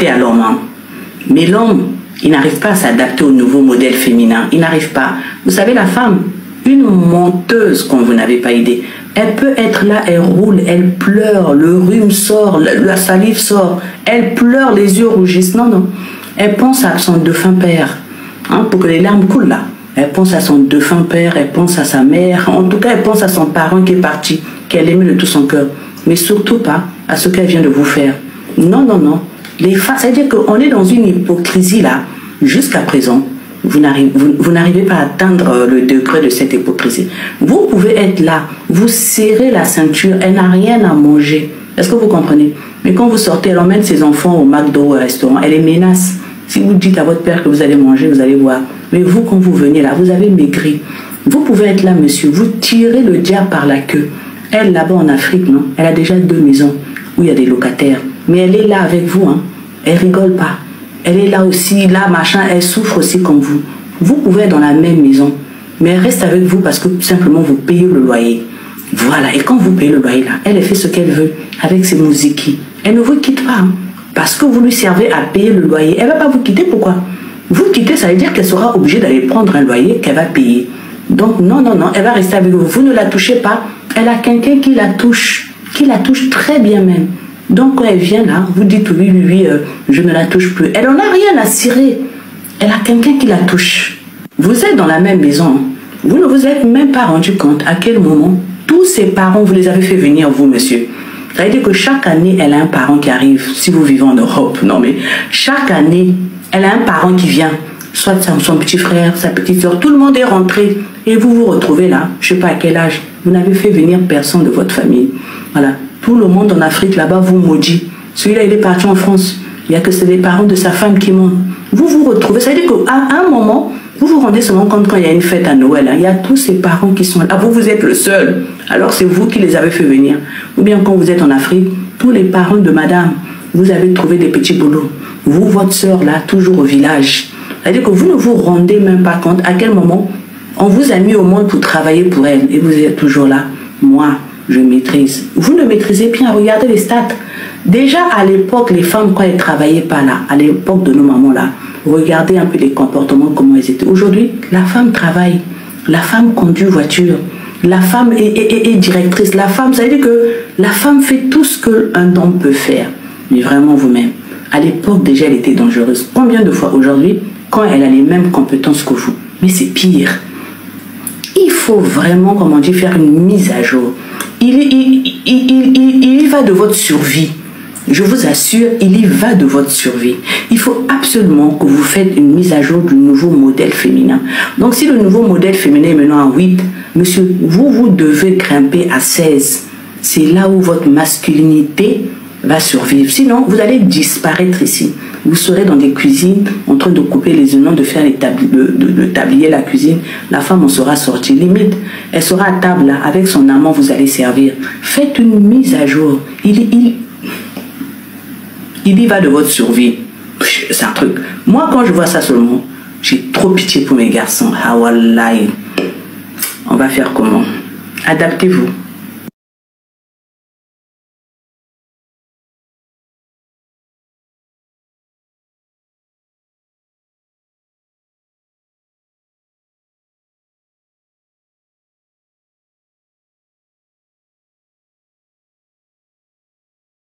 à l'homme. Hein. Mais l'homme, il n'arrive pas à s'adapter au nouveau modèle féminin. Il n'arrive pas. Vous savez, la femme, une menteuse quand vous n'avez pas idée. Elle peut être là, elle roule, elle pleure, le rhume sort, la salive sort, elle pleure, les yeux rougissent. Non, non. Elle pense à son défunt père, hein, pour que les larmes coulent là. Elle pense à son défunt père, elle pense à sa mère. En tout cas, elle pense à son parent qui est parti, qu'elle aimait de tout son cœur. Mais surtout pas à ce qu'elle vient de vous faire. Non, non, non. Les femmes, c'est-à-dire qu'on est dans une hypocrisie là, jusqu'à présent. Vous n'arrivez pas à atteindre le degré de cette hypocrisie. Vous pouvez être là, vous serrez la ceinture, elle n'a rien à manger. Est-ce que vous comprenez? Mais quand vous sortez, elle emmène ses enfants au McDo, au restaurant, elle les menace. Si vous dites à votre père que vous allez manger, vous allez voir. Mais vous, quand vous venez là, vous avez maigri. Vous pouvez être là, monsieur, vous tirez le diable par la queue. Elle, là-bas en Afrique, non, elle a déjà 2 maisons où il y a des locataires. Mais elle est là avec vous, hein. Elle rigole pas. Elle est là aussi, là, machin, elle souffre aussi comme vous. Vous pouvez être dans la même maison, mais elle reste avec vous parce que simplement vous payez le loyer. Voilà, et quand vous payez le loyer là, elle fait ce qu'elle veut avec ses musiques. Elle ne vous quitte pas, hein, parce que vous lui servez à payer le loyer. Elle ne va pas vous quitter, pourquoi? Vous quittez, ça veut dire qu'elle sera obligée d'aller prendre un loyer qu'elle va payer. Donc non, non, non, elle va rester avec vous. Vous ne la touchez pas. Elle a quelqu'un qui la touche très bien même. Donc quand elle vient là, vous dites oui, oui, oui, je ne la touche plus. Elle n'en a rien à cirer. Elle a quelqu'un qui la touche. Vous êtes dans la même maison. Vous ne vous êtes même pas rendu compte à quel moment tous ses parents, vous les avez fait venir, vous, monsieur. Ça veut dire que chaque année, elle a un parent qui arrive, si vous vivez en Europe. Non, mais chaque année, elle a un parent qui vient. Soit son petit frère, sa petite soeur, tout le monde est rentré. Et vous vous retrouvez là, je ne sais pas à quel âge. Vous n'avez fait venir personne de votre famille. Voilà. Tout le monde en Afrique, là-bas, vous maudit. Celui-là, il est parti en France. Il n'y a que c'est les parents de sa femme qui montent. Vous vous retrouvez. Ça veut dire qu'à un moment, vous vous rendez seulement compte quand il y a une fête à Noël. Hein, il y a tous ces parents qui sont là. Vous, vous êtes le seul. Alors, c'est vous qui les avez fait venir. Ou bien quand vous êtes en Afrique, tous les parents de madame, vous avez trouvé des petits boulots. Vous, votre soeur, là, toujours au village. C'est-à-dire que vous ne vous rendez même pas compte à quel moment on vous a mis au monde pour travailler pour elle. Et vous êtes toujours là. Moi, je maîtrise. Vous ne maîtrisez bien. Regardez les stats. Déjà, à l'époque, les femmes, quand elles ne travaillaient pas là, à l'époque de nos mamans là, regardez un peu les comportements, comment elles étaient. Aujourd'hui, la femme travaille. La femme conduit voiture. La femme est directrice. La femme, ça veut dire que la femme fait tout ce qu'un homme peut faire. Mais vraiment vous-même. À l'époque, déjà, elle était dangereuse. Combien de fois aujourd'hui, quand elle a les mêmes compétences que vous? Mais c'est pire. Il faut vraiment, comme on dit, faire une mise à jour. Il y va de votre survie. Je vous assure, il y va de votre survie. Il faut absolument que vous faites une mise à jour du nouveau modèle féminin. Donc si le nouveau modèle féminin est maintenant à 8, monsieur, vous devez grimper à 16. C'est là où votre masculinité va survivre. Sinon, vous allez disparaître ici. Vous serez dans des cuisines en train de couper les oignons, de faire de tablier la cuisine. La femme en sera sortie. Limite, elle sera à table là, avec son amant, vous allez servir. Faites une mise à jour. Il y va de votre survie. C'est un truc. Moi, quand je vois ça seulement, j'ai trop pitié pour mes garçons. Ah, wallahi. On va faire comment? Adaptez-vous.